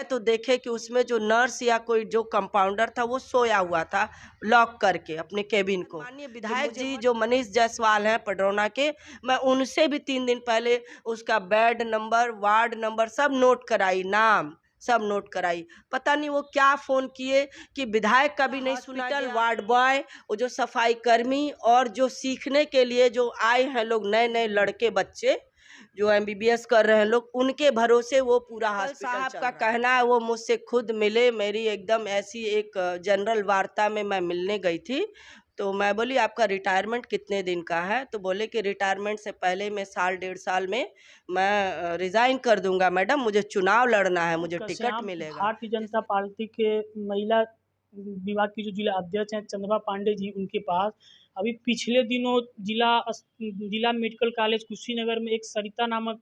तो देखे कि उसमें जो नर्स या कोई जो कंपाउंडर था वो सोया हुआ था लॉक करके अपने केबिन को। माननीय विधायक जी जो मनीष जायसवाल हैं पडरौना के, मैं उनसे भी 3 दिन पहले उसका बेड नंबर, वार्ड नंबर सब नोट कराई, नाम सब नोट कराई। पता नहीं वो क्या फोन किए कि विधायक का भी नहीं सुना गया। वार्ड बॉय, वो जो सफाई कर्मी और जो सीखने के लिए जो आए हैं लोग, नए नए लड़के बच्चे जो एमबीबीएस कर रहे हैं लोग, उनके भरोसे वो पूरा हॉस्पिटल साहब का कहना है। वो मुझसे खुद मिले, मेरी एकदम ऐसी एक जनरल वार्ता में मैं मिलने गई थी। तो मैं बोली आपका रिटायरमेंट कितने दिन का है? तो बोले कि रिटायरमेंट से पहले मैं 1.5 साल में मैं रिजाइन कर दूंगा मैडम, मुझे चुनाव लड़ना है, मुझे टिकट मिलेगा। भारतीय जनता पार्टी के महिला विभाग की जो जिला अध्यक्ष हैं चंद्रमा पांडे जी, उनके पास अभी पिछले दिनों जिला मेडिकल कॉलेज कुशीनगर में एक सरिता नामक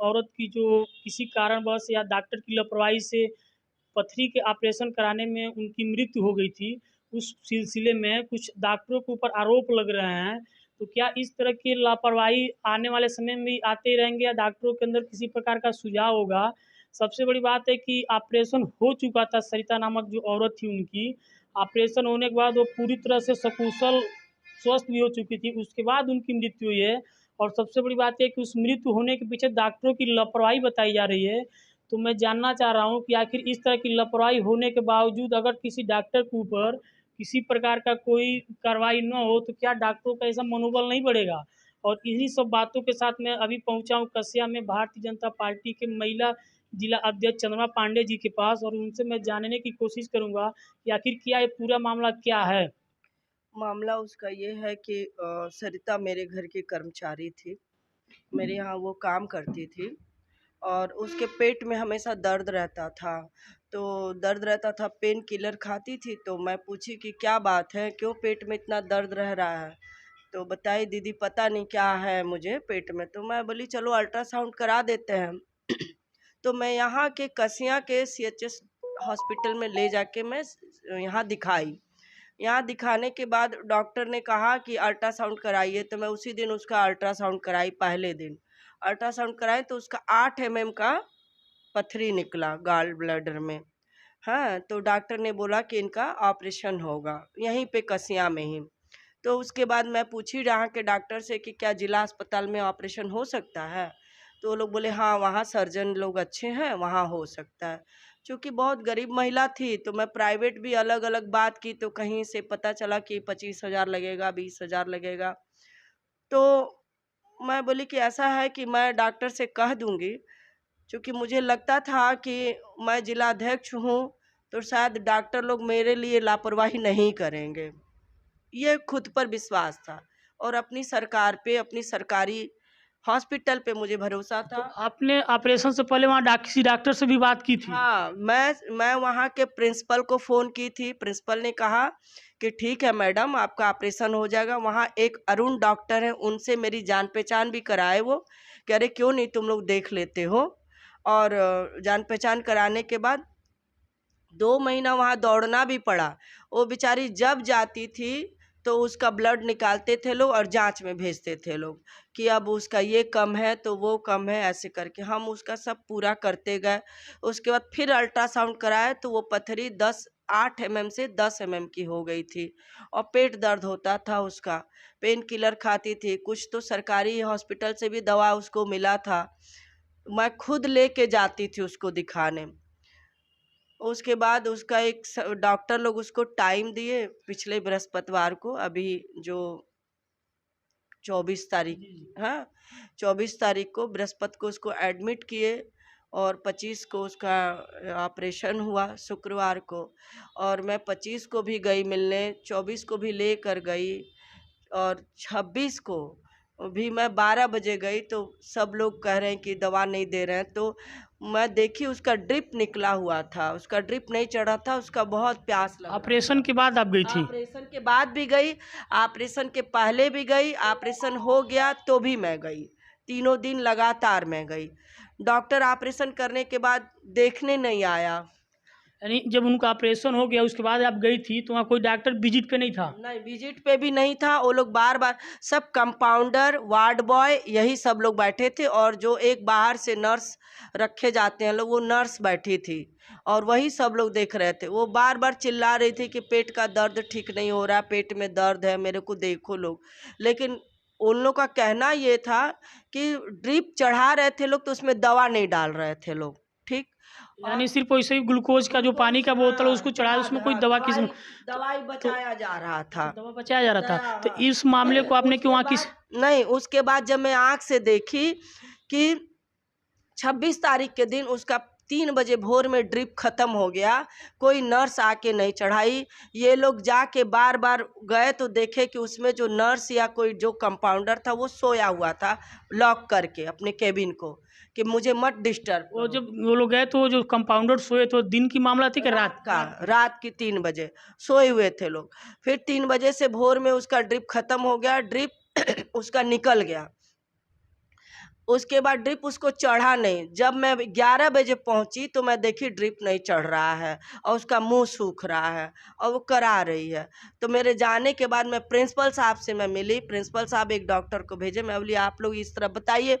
औरत की जो किसी कारणवश या डॉक्टर की लापरवाही से पथरी के ऑपरेशन कराने में उनकी मृत्यु हो गई थी। उस सिलसिले में कुछ डॉक्टरों के ऊपर आरोप लग रहे हैं। तो क्या इस तरह की लापरवाही आने वाले समय में भी आते रहेंगे या डॉक्टरों के अंदर किसी प्रकार का सुझाव होगा? सबसे बड़ी बात है कि ऑपरेशन हो चुका था, सरिता नामक जो औरत थी उनकी, ऑपरेशन होने के बाद वो पूरी तरह से सकुशल स्वस्थ भी हो चुकी थी, उसके बाद उनकी मृत्यु हुई है। और सबसे बड़ी बात है कि उस मृत्यु होने के पीछे डॉक्टरों की लापरवाही बताई जा रही है। तो मैं जानना चाह रहा हूँ कि आखिर इस तरह की लापरवाही होने के बावजूद अगर किसी डॉक्टर के ऊपर किसी प्रकार का कोई कार्रवाई न हो तो क्या डॉक्टरों का ऐसा मनोबल नहीं बढ़ेगा? और इन्हीं सब बातों के साथ मैं अभी पहुंचा हूं कसिया में भारतीय जनता पार्टी के महिला जिला अध्यक्ष चंद्रमा पांडे जी के पास, और उनसे मैं जानने की कोशिश करूंगा कि आखिर क्या ये पूरा मामला क्या है। मामला उसका ये है कि सरिता मेरे घर की कर्मचारी थी, मेरे यहाँ वो काम करती थी और उसके पेट में हमेशा दर्द रहता था। तो दर्द रहता था, पेन किलर खाती थी। तो मैं पूछी कि क्या बात है, क्यों पेट में इतना दर्द रह रहा है? तो बताई दीदी पता नहीं क्या है मुझे पेट में। तो मैं बोली चलो अल्ट्रासाउंड करा देते हैं। तो मैं यहाँ के कसिया के सीएचएस हॉस्पिटल में ले जाके मैं यहाँ दिखाई। यहाँ दिखाने के बाद डॉक्टर ने कहा कि अल्ट्रासाउंड कराइए। तो मैं उसी दिन उसका अल्ट्रासाउंड कराई। पहले दिन अल्ट्रासाउंड कराए तो उसका 8 mm का पथरी निकला गाल ब्लैडर में। हाँ, तो डॉक्टर ने बोला कि इनका ऑपरेशन होगा यहीं पे कसिया में ही। तो उसके बाद मैं पूछी यहाँ के डॉक्टर से कि क्या जिला अस्पताल में ऑपरेशन हो सकता है? तो वो लोग बोले हाँ वहाँ सर्जन लोग अच्छे हैं, वहाँ हो सकता है। चूँकि बहुत गरीब महिला थी तो मैं प्राइवेट भी अलग अलग बात की, तो कहीं से पता चला कि 25,000 लगेगा, 20,000 लगेगा। तो मैं बोली कि ऐसा है कि मैं डॉक्टर से कह दूंगी। क्योंकि मुझे लगता था कि मैं जिला अध्यक्ष हूँ तो शायद डॉक्टर लोग मेरे लिए लापरवाही नहीं करेंगे, ये खुद पर विश्वास था और अपनी सरकार पे, अपनी सरकारी हॉस्पिटल पे मुझे भरोसा तो था। आपने ऑपरेशन से पहले वहाँ किसी डॉक्टर से भी बात की थी? हाँ, मैं वहाँ के प्रिंसिपल को फ़ोन की थी। प्रिंसिपल ने कहा कि ठीक है मैडम, आपका ऑपरेशन हो जाएगा। वहाँ एक अरुण डॉक्टर है, उनसे मेरी जान पहचान भी कराए वो। कह रहे क्यों नहीं, तुम लोग देख लेते हो। और जान पहचान कराने के बाद 2 महीना वहाँ दौड़ना भी पड़ा। वो बेचारी जब जाती थी तो उसका ब्लड निकालते थे लोग और जांच में भेजते थे लोग कि अब उसका ये कम है तो वो कम है, ऐसे करके हम उसका सब पूरा करते गए। उसके बाद फिर अल्ट्रासाउंड कराए तो वो पथरी 8 mm से 10 mm की हो गई थी और पेट दर्द होता था उसका। पेन किलर खाती थी, कुछ तो सरकारी हॉस्पिटल से भी दवा उसको मिला था। मैं खुद लेके जाती थी उसको दिखाने। उसके बाद उसका एक डॉक्टर लोग उसको टाइम दिए पिछले बृहस्पतिवार को, अभी जो 24 तारीख, हाँ 24 तारीख को बृहस्पति को उसको एडमिट किए और 25 को उसका ऑपरेशन हुआ शुक्रवार को। और मैं 25 को भी गई मिलने, 24 को भी लेकर गई और 26 को भी मैं 12 बजे गई। तो सब लोग कह रहे हैं कि दवा नहीं दे रहे हैं। तो मैं देखी उसका ड्रिप निकला हुआ था, उसका ड्रिप नहीं चढ़ा था, उसका बहुत प्यास लग रहा ऑपरेशन था। के बाद आप गई थी? ऑपरेशन के बाद भी गई, ऑपरेशन के पहले भी गई, ऑपरेशन हो गया तो भी मैं गई। तीनों दिन लगातार मैं गई। डॉक्टर ऑपरेशन करने के बाद देखने नहीं आया। यानी जब उनका ऑपरेशन हो गया उसके बाद आप गई थी तो वहाँ कोई डॉक्टर विजिट पे नहीं था? नहीं, विजिट पे भी नहीं था। वो लोग बार बार सब कंपाउंडर, वार्ड बॉय, यही सब लोग बैठे थे, और जो एक बाहर से नर्स रखे जाते हैं लोग, वो नर्स बैठी थी और वही सब लोग देख रहे थे। वो बार बार चिल्ला रही थी कि पेट का दर्द ठीक नहीं हो रहा, पेट में दर्द है, मेरे को देखो लोग। लेकिन उन लोग का कहना ये था कि ड्रिप चढ़ा रहे थे लोग तो उसमें दवा नहीं डाल रहे थे लोग, ठीक। और यानी सिर्फ़ वैसे ही ग्लूकोज़ का जो पानी का बोतल है हाँ, उसको चढ़ाया, उसमें कोई दवा किस्म दवाई तो बचाया जा रहा था। अच्छा, दवा बचाया जा रहा था। हाँ, तो हाँ। इस मामले को आपने कि उसके वहाँ किस बाद नहीं, उसके बाद जब मैं आँख से देखी कि 26 तारीख के दिन उसका 3 बजे भोर में ड्रिप खत्म हो गया, कोई नर्स आके नहीं चढ़ाई। ये लोग जाके बार बार गए तो देखे कि उसमें जो नर्स या कोई जो कंपाउंडर था वो सोया हुआ था, लॉक करके अपने केबिन को, कि मुझे मत डिस्टर्ब वो करो। जब वो लोग गए तो वो जो कंपाउंडर सोए थे, वो दिन की मामला थी कि रात? रात की 3 बजे सोए हुए थे लोग। फिर 3 बजे से भोर में उसका ड्रिप खत्म हो गया, ड्रिप उसका निकल गया। उसके बाद ड्रिप उसको चढ़ा नहीं। जब मैं 11 बजे पहुंची तो मैं देखी ड्रिप नहीं चढ़ रहा है और उसका मुंह सूख रहा है और वो करा रही है। तो मेरे जाने के बाद मैं प्रिंसिपल साहब से मैं मिली। प्रिंसिपल साहब एक डॉक्टर को भेजे। मैं बोली आप लोग इस तरह बताइए।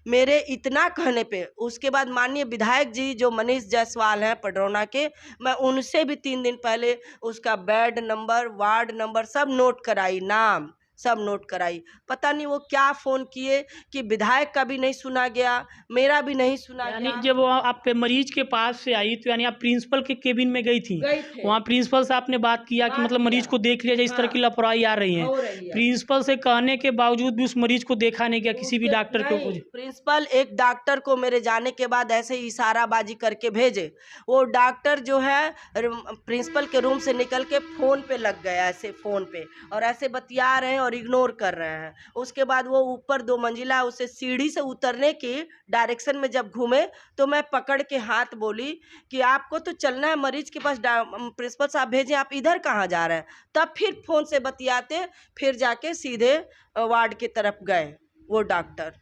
मेरे इतना कहने पे उसके बाद माननीय विधायक जी जो मनीष जायसवाल हैं पडरौना के, मैं उनसे भी 3 दिन पहले उसका बेड नंबर, वार्ड नंबर सब नोट कराई, नाम सब नोट कराई। पता नहीं वो क्या फ़ोन किए कि विधायक का भी नहीं सुना गया, मेरा भी नहीं सुना यानी गया। जब वो आप मरीज के पास से आई तो यानी आप प्रिंसिपल के केबिन में गई थी। गए थे, वहाँ प्रिंसिपल से आपने बात किया कि बात मतलब मरीज किया। को देख लिया जाए, इस तरह की हाँ, लापरवाही आ रही है। हो रही है। प्रिंसिपल से कहने के बावजूद भी उस मरीज को देखा नहीं गया किसी भी उसके डॉक्टर के नहीं, प्रिंसिपल एक डॉक्टर को मेरे जाने के बाद ऐसे ही इशाराबाजी करके भेजे। वो डॉक्टर जो है प्रिंसिपल के रूम से निकल के फ़ोन पे लग गया, ऐसे फ़ोन पे, और ऐसे बतिया रहे हैं और इग्नोर कर रहे हैं। उसके बाद वो ऊपर 2 मंजिला, उसे सीढ़ी से उतरने की डायरेक्शन में जब घूमे तो मैं पकड़ के हाथ बोली कि आपको तो चलना है मरीज के पास, प्रिंसिपल साहब भेजे, आप इधर कहाँ जा रहे हैं। तब फिर फ़ोन से बतियाते फिर जाके सीधे वार्ड की तरफ गए वो डॉक्टर।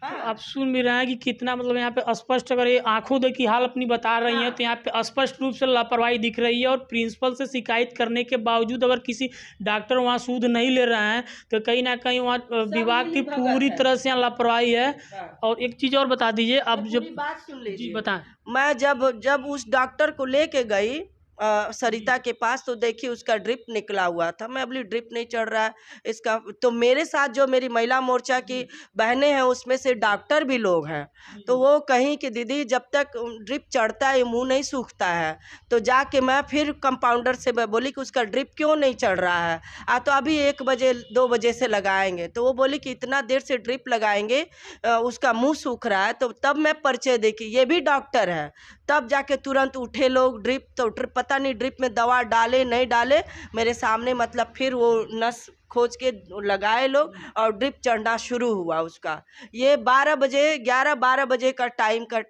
तो हाँ, आप सुन भी रहे हैं कि कितना मतलब यहाँ पे स्पष्ट, अगर ये आंखों देखी हाल अपनी बता रही हैं हाँ। तो यहाँ पे स्पष्ट रूप से लापरवाही दिख रही है। और प्रिंसिपल से शिकायत करने के बावजूद अगर किसी डॉक्टर वहाँ सूद नहीं ले रहे हैं तो कहीं ना कहीं वहाँ सब विभाग की मिली भगत पूरी है। तरह से यहाँ लापरवाही है। हाँ। और एक चीज़ और बता दीजिए मैं अब पूरी जब बात सुन जी लीजिए। बताएं। मैं जब जब उस डॉक्टर को लेके गई सरिता के पास तो देखी उसका ड्रिप निकला हुआ था। मैं बोली ड्रिप नहीं चढ़ रहा है इसका। तो मेरे साथ जो मेरी महिला मोर्चा की बहनें हैं उसमें से डॉक्टर भी लोग हैं। तो वो कहीं कि दीदी जब तक ड्रिप चढ़ता है मुंह नहीं सूखता है। तो जाके मैं फिर कंपाउंडर से मैं बोली कि उसका ड्रिप क्यों नहीं चढ़ रहा है। तो अभी 1 बजे 2 बजे से लगाएंगे। तो वो बोली कि इतना देर से ड्रिप लगाएंगे, उसका मुंह सूख रहा है। तो तब मैं पर्चे देखी, ये भी डॉक्टर है। तब जाके तुरंत उठे लोग, ड्रिप तो पता नहीं ड्रिप में दवा डाले नहीं डाले, मेरे सामने मतलब फिर वो नस खोज के लगाए लोग और ड्रिप चढ़ना शुरू हुआ उसका। ये 12 बजे 11-12 बजे का टाइम का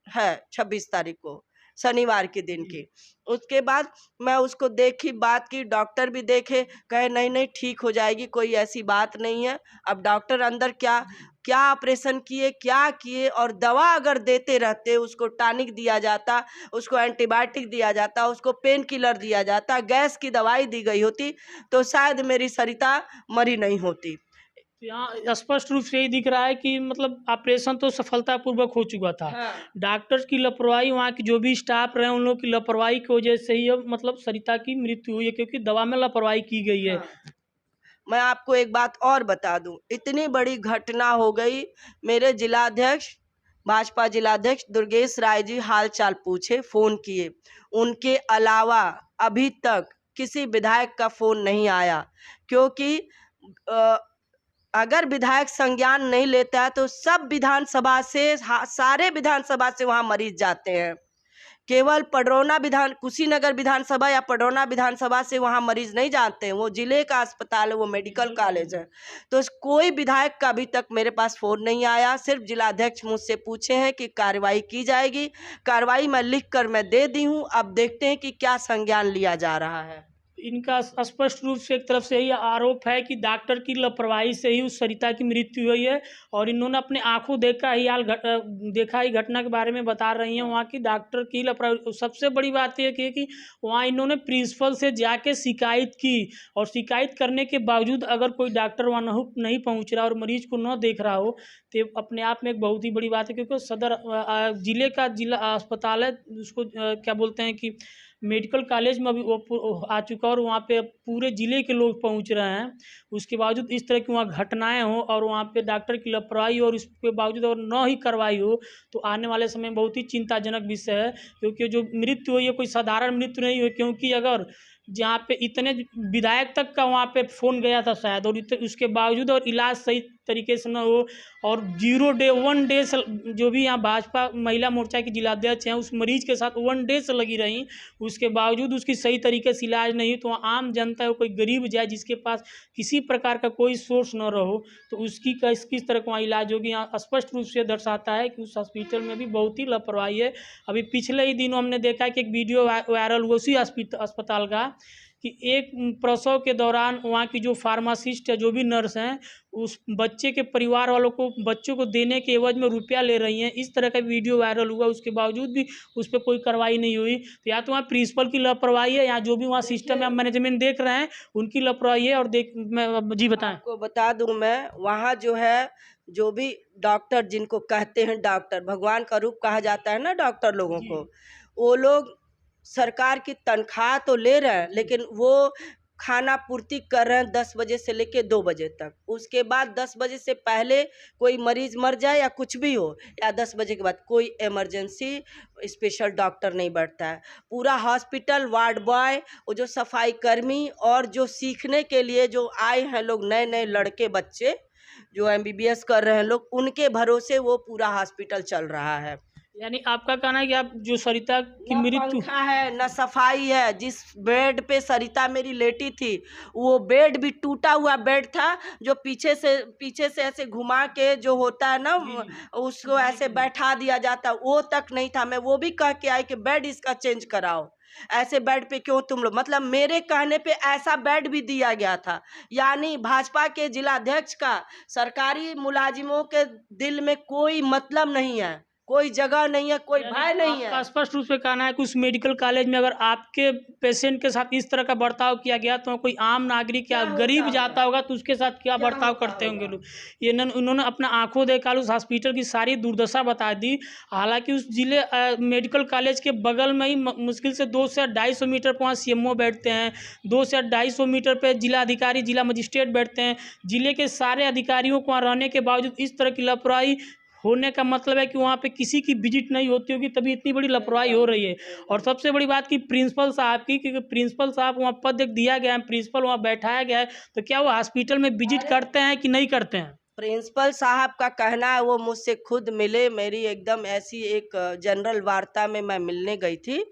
है 26 तारीख को, शनिवार के दिन की। उसके बाद मैं उसको देखी, बात की, डॉक्टर भी देखे, कहे नहीं नहीं ठीक हो जाएगी, कोई ऐसी बात नहीं है। अब डॉक्टर अंदर क्या क्या ऑपरेशन किए, क्या किए, और दवा अगर देते रहते, उसको टॉनिक दिया जाता, उसको एंटीबायोटिक दिया जाता, उसको पेन किलर दिया जाता, गैस की दवाई दी गई होती तो शायद मेरी सरिता मरी नहीं होती। तो यहाँ स्पष्ट रूप से यही दिख रहा है कि मतलब ऑपरेशन तो सफलतापूर्वक हो चुका था। हाँ। डॉक्टर्स की लापरवाही, वहाँ की जो भी स्टाफ रहे उन लोगों की लापरवाही की वजह से ही अब मतलब सरिता की मृत्यु हुई है, क्योंकि दवा में लापरवाही की गई है। हाँ। मैं आपको एक बात और बता दूं, इतनी बड़ी घटना हो गई। मेरे जिलाध्यक्ष, भाजपा जिलाध्यक्ष दुर्गेश राय जी हाल चाल पूछे, फोन किए, उनके अलावा अभी तक किसी विधायक का फोन नहीं आया। क्योंकि अ, अगर विधायक संज्ञान नहीं लेता है तो सब विधानसभा से, सारे विधानसभा से वहां मरीज जाते हैं। केवल कुशीनगर विधानसभा या पडरौना विधानसभा से वहाँ मरीज नहीं जाते हैं। वो जिले का अस्पताल है, वो मेडिकल कॉलेज है। तो कोई विधायक का अभी तक मेरे पास फ़ोन नहीं आया। सिर्फ जिलाध्यक्ष मुझसे पूछे हैं कि कार्रवाई की जाएगी। कार्रवाई मैं लिख कर मैं दे दी हूँ, अब देखते हैं कि क्या संज्ञान लिया जा रहा है। इनका स्पष्ट रूप से एक तरफ से यही आरोप है कि डॉक्टर की लापरवाही से ही उस सरिता की मृत्यु हुई है, और इन्होंने अपने आंखों देखा ही घटना के बारे में बता रही हैं वहाँ की डॉक्टर की लापरवाही। सबसे बड़ी बात यह कि वहाँ इन्होंने प्रिंसिपल से जाके शिकायत की, और शिकायत करने के बावजूद अगर कोई डॉक्टर वहाँ नहीं पहुँच रहा और मरीज को न देख रहा हो, तो अपने आप में एक बहुत ही बड़ी बात है। क्योंकि सदर जिला अस्पताल है, उसको क्या बोलते हैं कि मेडिकल कॉलेज में अभी वो आ चुका है, और वहाँ पे पूरे ज़िले के लोग पहुँच रहे हैं। उसके बावजूद इस तरह की वहाँ घटनाएं हों और वहाँ पे डॉक्टर की लापरवाही और इसके बावजूद और न ही कार्रवाई हो, तो आने वाले समय में बहुत ही चिंताजनक विषय है। क्योंकि जो मृत्यु हुई है कोई साधारण मृत्यु नहीं हुई, क्योंकि अगर जहाँ पे इतने विधायक तक का वहाँ पे फ़ोन गया था शायद, और उसके बावजूद और इलाज सही तरीके से न हो, और 1 डे से जो भी यहाँ भाजपा महिला मोर्चा की जिलाध्यक्ष हैं उस मरीज के साथ 1 डे से लगी रहीं, उसके बावजूद उसकी सही तरीके से इलाज नहीं, तो आम जनता कोई गरीब जाए जिसके पास किसी प्रकार का कोई सोर्स न रहो, तो उसकी किस तरह का वहाँ इलाज होगी। यहाँ स्पष्ट रूप से दर्शाता है कि उस हॉस्पिटल में भी बहुत ही लापरवाही है। अभी पिछले ही दिनों हमने देखा कि एक वीडियो वायरल हुआ उसी अस्पताल का, कि एक प्रसव के दौरान वहाँ की जो फार्मासिस्ट है, जो भी नर्स हैं, उस बच्चे के परिवार वालों को बच्चों को देने के एवज में रुपया ले रही हैं। इस तरह का वीडियो वायरल हुआ, उसके बावजूद भी उस पर कोई कार्रवाई नहीं हुई। तो या तो वहाँ प्रिंसिपल की लापरवाही है, या जो भी वहाँ सिस्टम या मैनेजमेंट देख रहे हैं उनकी लापरवाही है। और जी बताएं। आपको बता दूं, मैं वहाँ जो है, जो भी डॉक्टर जिनको कहते हैं डॉक्टर, भगवान का रूप कहा जाता है ना डॉक्टर लोगों को, वो लोग सरकार की तनख्वाह तो ले रहे हैं, लेकिन वो खाना पूर्ति कर रहे हैं 10 बजे से लेके 2 बजे तक। उसके बाद 10 बजे से पहले कोई मरीज मर जाए या कुछ भी हो, या 10 बजे के बाद कोई इमरजेंसी स्पेशल डॉक्टर नहीं बैठता है। पूरा हॉस्पिटल, वार्ड बॉय, वो जो सफाई कर्मी और जो सीखने के लिए जो आए हैं लोग, नए नए लड़के बच्चे जो MBBS कर रहे हैं लोग, उनके भरोसे वो पूरा हॉस्पिटल चल रहा है। यानी आपका कहना है कि आप जो सरिता की न मृत्यु, पंखा है न सफाई है। जिस बेड पे सरिता मेरी लेटी थी, वो बेड भी टूटा हुआ बेड था, जो पीछे से ऐसे घुमा के जो होता है ना, उसको ऐसे बैठा दिया जाता, वो तक नहीं था। मैं वो भी कह के आई कि बेड इसका चेंज कराओ, ऐसे बेड पे क्यों तुम लोग, मतलब मेरे कहने पे ऐसा बेड भी दिया गया था। यानी भाजपा के जिलाध्यक्ष का सरकारी मुलाजिमों के दिल में कोई मतलब नहीं है, कोई जगह नहीं है, कोई भय नहीं है। आपका स्पष्ट रूप से कहना है कि उस मेडिकल कॉलेज में अगर आपके पेशेंट के साथ इस तरह का बर्ताव किया गया, तो कोई आम नागरिक या गरीब जाता होगा तो उसके साथ क्या बर्ताव करते होंगे लोग। ये उन्होंने अपना आंखों देखा उस हॉस्पिटल की सारी दुर्दशा बता दी। हालांकि उस जिले मेडिकल कॉलेज के बगल में ही मुश्किल से 200 से 250 मीटर पर वहाँ CMO बैठते हैं, 200 से 250 मीटर पर जिला अधिकारी, जिला मजिस्ट्रेट बैठते हैं। जिले के सारे अधिकारियों को वहाँ रहने के बावजूद इस तरह की लापरवाही होने का मतलब है कि वहाँ पे किसी की विजिट नहीं होती होगी, तभी इतनी बड़ी लापरवाही हो रही है। और सबसे बड़ी बात कि प्रिंसिपल साहब की, क्योंकि प्रिंसिपल साहब वहाँ पद दिया गया है, प्रिंसिपल वहाँ बैठाया गया है, तो क्या वो हॉस्पिटल में विजिट करते हैं कि नहीं करते हैं? प्रिंसिपल साहब का कहना है वो मुझसे खुद मिले। मेरी एकदम ऐसी एक जनरल वार्ता में मैं मिलने गई थी,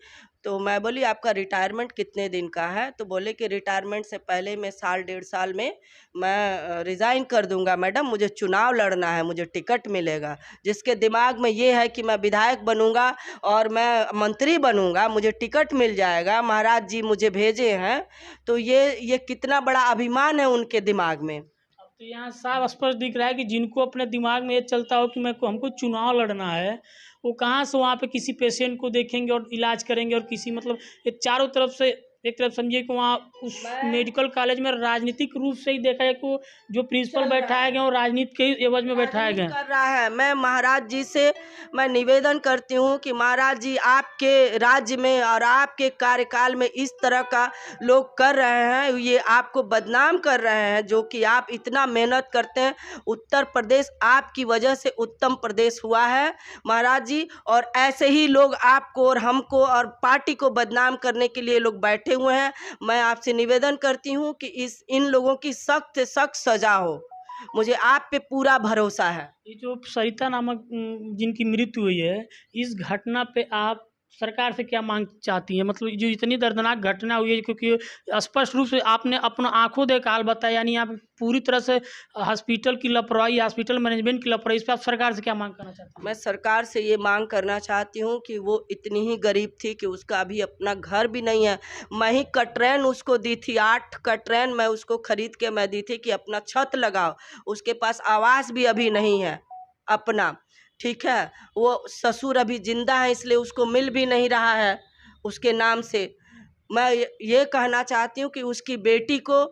तो मैं बोली आपका रिटायरमेंट कितने दिन का है? तो बोले कि रिटायरमेंट से पहले मैं 1.5 साल में मैं रिज़ाइन कर दूंगा मैडम, मुझे चुनाव लड़ना है, मुझे टिकट मिलेगा। जिसके दिमाग में ये है कि मैं विधायक बनूंगा और मैं मंत्री बनूंगा, मुझे टिकट मिल जाएगा, महाराज जी मुझे भेजे हैं, तो ये कितना बड़ा अभिमान है उनके दिमाग में। तो यहाँ साफ स्पष्ट दिख रहा है कि जिनको अपने दिमाग में ये चलता हो कि हमको चुनाव लड़ना है, वो कहाँ से वहाँ पे किसी पेशेंट को देखेंगे और इलाज करेंगे, और किसी मतलब ये चारों तरफ से एक तरफ समझिए कि वहाँ उस मेडिकल कॉलेज में राजनीतिक रूप से ही देखा है कि जो प्रिंसिपल बैठाया गया वो राजनीति के एवज में बैठाया गया कर रहा है। मैं महाराज जी से मैं निवेदन करती हूँ कि महाराज जी आपके राज्य में और आपके कार्यकाल में इस तरह का लोग कर रहे हैं, ये आपको बदनाम कर रहे हैं। जो कि आप इतना मेहनत करते हैं, उत्तर प्रदेश आपकी वजह से उत्तम प्रदेश हुआ है महाराज जी, और ऐसे ही लोग आपको और हमको और पार्टी को बदनाम करने के लिए लोग बैठे हुए हैं। मैं आपसे निवेदन करती हूँ कि इन लोगों की सख्त से सख्त सजा हो। मुझे आप पे पूरा भरोसा है। ये जो सरिता नामक जिनकी मृत्यु हुई है, इस घटना पे आप सरकार से क्या माँग चाहती हैं? मतलब जो इतनी दर्दनाक घटना हुई है, क्योंकि स्पष्ट रूप से आपने अपना आँखों देखा हाल बताया, यानी आप पूरी तरह से हॉस्पिटल की लापरवाही, हॉस्पिटल मैनेजमेंट की लापरवाही, इस पे आप सरकार से क्या माँग करना चाहती हैं? मैं सरकार से ये मांग करना चाहती हूँ कि वो इतनी ही गरीब थी कि उसका अभी अपना घर भी नहीं है। मैं ही कटरैन उसको दी थी, 8 कटरैन मैं उसको खरीद के मैं दी थी कि अपना छत लगाओ। उसके पास आवास भी अभी नहीं है अपना, ठीक है। वो ससुर अभी जिंदा है, इसलिए उसको मिल भी नहीं रहा है उसके नाम से। मैं ये कहना चाहती हूँ कि उसकी बेटी को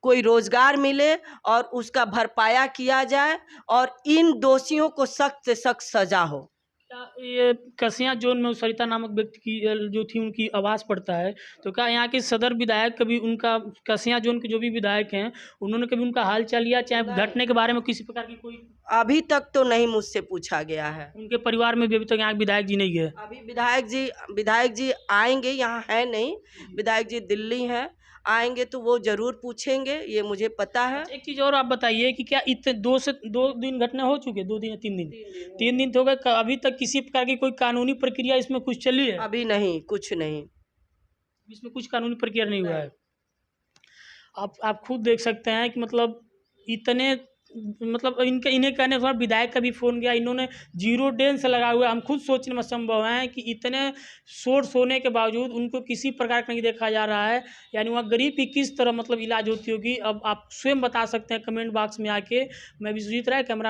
कोई रोजगार मिले और उसका भरपाया किया जाए और इन दोषियों को सख्त से सख्त सजा हो। क्या ये कसिया जोन में सरिता नामक व्यक्ति की जो थी उनकी आवास पड़ता है, तो क्या यहाँ के सदर विधायक कभी उनका, कसिया जोन के जो भी विधायक हैं, उन्होंने कभी उनका हाल चाल लिया, चाहे नहीं, घटने के बारे में किसी प्रकार की कोई, अभी तक तो नहीं मुझसे पूछा गया है। उनके परिवार में भी अभी तक यहाँ के विधायक जी नहीं गए? अभी विधायक जी आएंगे, यहाँ है नहीं, विधायक जी दिल्ली हैं। आएंगे तो वो जरूर पूछेंगे, ये मुझे पता है। अच्छा, एक चीज़ और आप बताइए कि क्या इतने 2 दिन घटना हो चुके, 2 दिन या 3 दिन? 3 दिन तो हो गए, अभी तक किसी प्रकार की कोई कानूनी प्रक्रिया इसमें कुछ चली है? अभी नहीं, कुछ नहीं। इसमें कुछ कानूनी प्रक्रिया नहीं हुआ नहीं। है। आप खुद देख सकते हैं कि मतलब इतने, मतलब इन्हें कहने के बाद विधायक का भी फ़ोन गया, इन्होंने जीरो डेंस लगा हुआ है। हम खुद सोचने में असंभव हैं कि इतने सोर्स होने के बावजूद उनको किसी प्रकार का नहीं देखा जा रहा है, यानी वहाँ गरीब की किस तरह मतलब इलाज होती होगी। अब आप स्वयं बता सकते हैं कमेंट बॉक्स में आके। मैं विश्वजीत राय, कैमरा